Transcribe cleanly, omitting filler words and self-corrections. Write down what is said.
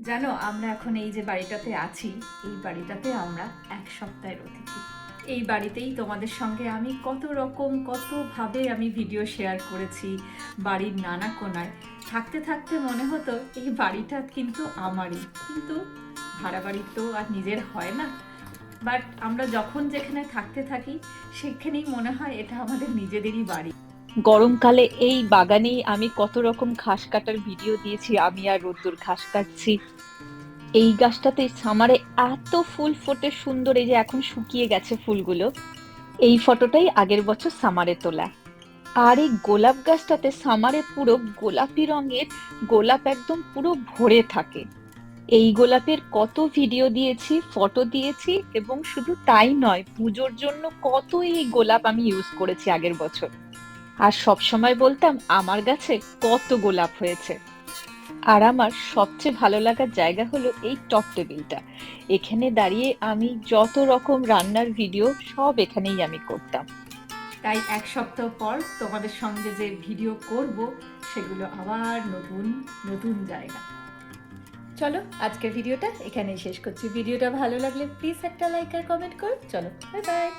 জানো, আমরা এখন এই যে বাড়িটাতে আছি, এই বাড়িটাতে আমরা 1 সপ্তাহের অতিথি। এই বাড়িতেই তোমাদের সঙ্গে আমি কতভাবে আমি ভিডিও শেয়ার করেছি বাড়ির নানা কোণায়। থাকতে থাকতে মনে হতো এই বাড়িটা কিন্তু আমারই, কিন্তু ভাড়া বাড়ির তো আর নিজের হয় না। বাট আমরা যখন যেখানে থাকতে থাকি সেখানেই মনে হয় এটা আমাদের নিজেদেরই বাড়ি। গরমকালে এই বাগানেই আমি কত রকম ঘাস কাটার ভিডিও দিয়েছি। আমি আর রোদ্দুর ঘাস কাটছি। এই গাছটাতে সামারে এত ফুল ফোটে সুন্দর, এই যে এখন শুকিয়ে গেছে ফুলগুলো। এই ফটোটাই আগের বছর সামারে তোলা। আর এই গোলাপ গাছটাতে সামারে পুরো গোলাপি রঙের গোলাপ একদম পুরো ভরে থাকে। এই গোলাপের কত ভিডিও দিয়েছি, ফটো দিয়েছি, এবং শুধু তাই নয়, পুজোর জন্য কত এই গোলাপ আমি ইউজ করেছি আগের বছর। আর সব সময় বলতাম আমার গাছে কত গোলাপ হয়েছে। আর আমার সবচেয়ে ভালো লাগার জায়গা হলো এই টপ টেবিলটা। এখানে দাঁড়িয়ে আমি যত রকম রান্নার ভিডিও সব এখানেই আমি করতাম। তাই 1 সপ্তাহ পর তোমাদের সঙ্গে যে ভিডিও করব সেগুলো আবার নতুন নতুন জায়গা। চলো, আজকের ভিডিওটা এখানেই শেষ করছি। ভিডিওটা ভালো লাগলে প্লিজ একটা লাইক আর কমেন্ট করো। চলো, বাই বাই।